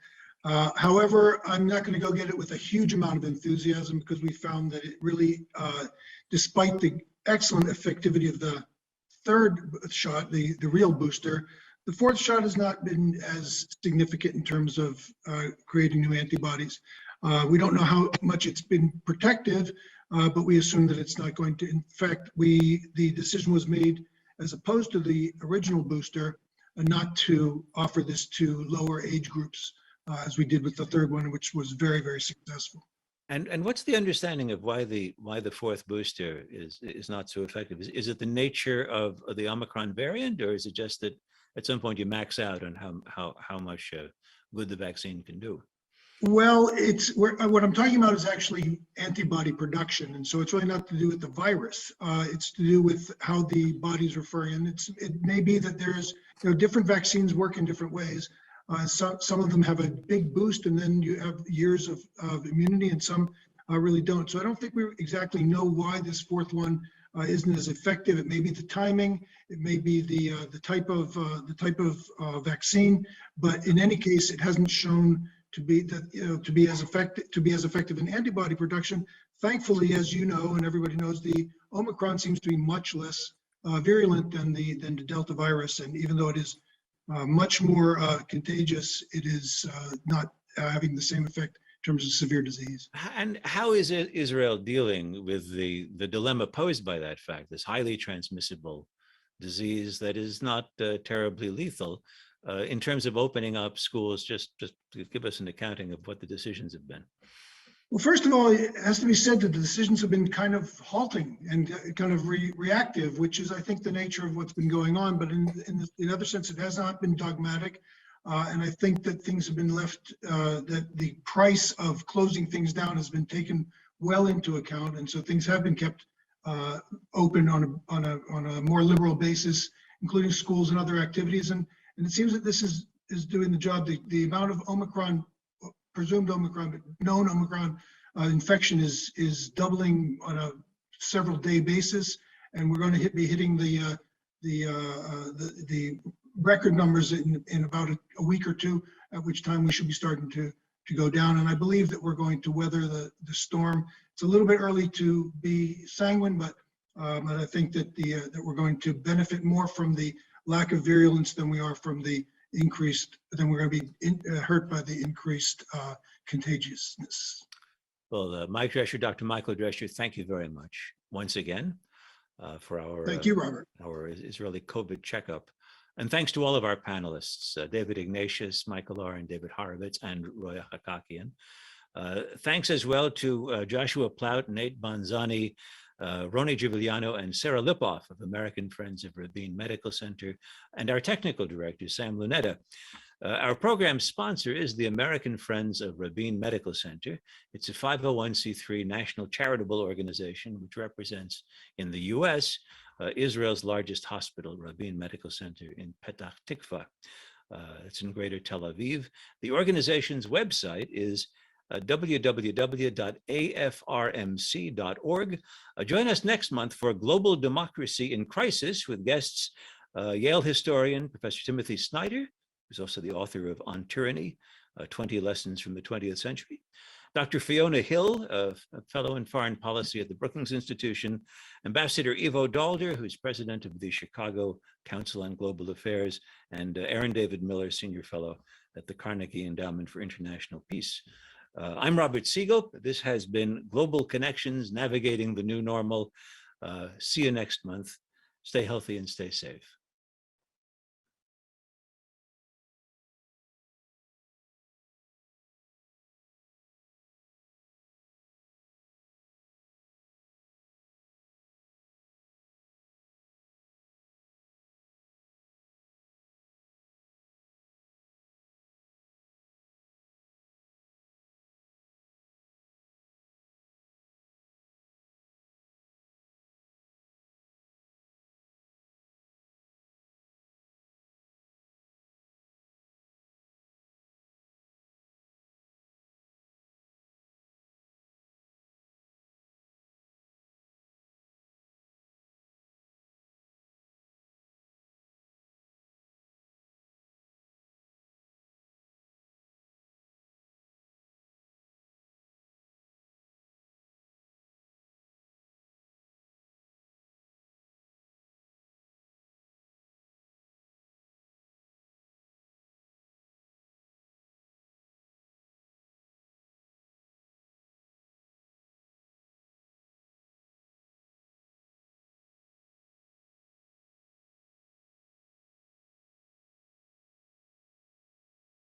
However, I'm not going to go get it with a huge amount of enthusiasm because we found that it really, despite the excellent effectivity of the third shot, the real booster, the fourth shot has not been as significant in terms of creating new antibodies. We don't know how much it's been protective, but we assume that it's not going to. In fact, the decision was made, as opposed to the original booster, not to offer this to lower age groups, as we did with the third one, which was very, very successful. And what's the understanding of why the fourth booster is not so effective? Is it the nature of the Omicron variant, or is it just that at some point you max out on how much good the vaccine can do? Well, what I'm talking about is actually antibody production, and so it's really not to do with the virus. It's to do with how the body's referring, and it may be that different vaccines work in different ways. Some of them have a big boost, and then you have years of immunity, and some really don't. So I don't think we exactly know why this fourth one isn't as effective. It may be the timing, it may be the type of vaccine, but in any case, it hasn't shown to be as effective in antibody production. Thankfully, as you know, and everybody knows, the Omicron seems to be much less virulent than the Delta virus, and even though it is much more contagious, it is not having the same effect in terms of severe disease. And how is Israel dealing with the dilemma posed by that fact, this highly transmissible disease that is not terribly lethal, in terms of opening up schools? Just give us an accounting of what the decisions have been. Well, first of all, it has to be said that the decisions have been kind of halting and kind of reactive, which is, I think, the nature of what's been going on. But in other sense, it has not been dogmatic. And I think that things have been left, that the price of closing things down has been taken well into account. And so things have been kept open on a more liberal basis, including schools and other activities. And it seems that this is doing the job. The amount of Omicron, presumed Omicron, but known Omicron infection is doubling on a several day basis, and we're going to be hitting the record numbers in about a week or two, at which time we should be starting to go down. And I believe that we're going to weather the storm. It's a little bit early to be sanguine, but I think that that we're going to benefit more from the lack of virulence than we are from the increased, then we're going to be hurt by the increased contagiousness. Well, Mike Drescher, Dr. Michael Drescher, thank you very much once again for our Thank you, Robert. Our Israeli COVID checkup. And thanks to all of our panelists, David Ignatius, Michael Oren, David Horovitz, and Roya Hakakian. Thanks as well to Joshua Plout, Nate Bonzani, Roni Giuliano and Sarah Lipoff of American Friends of Rabin Medical Center, and our technical director, Sam Lunetta. Our program sponsor is the American Friends of Rabin Medical Center. It's a 501c3 national charitable organization which represents, in the US, Israel's largest hospital, Rabin Medical Center in Petah Tikva. It's in Greater Tel Aviv. The organization's website is www.afrmc.org. Join us next month for Global Democracy in Crisis with guests Yale historian Professor Timothy Snyder, who's also the author of On Tyranny, 20 Lessons from the 20th Century, Dr. Fiona Hill, a fellow in foreign policy at the Brookings Institution, Ambassador Ivo Dalder, who's president of the Chicago Council on Global Affairs, and Aaron David Miller, senior fellow at the Carnegie Endowment for International Peace. I'm Robert Siegel. This has been Global Connections, Navigating the New Normal. See you next month. Stay healthy and stay safe.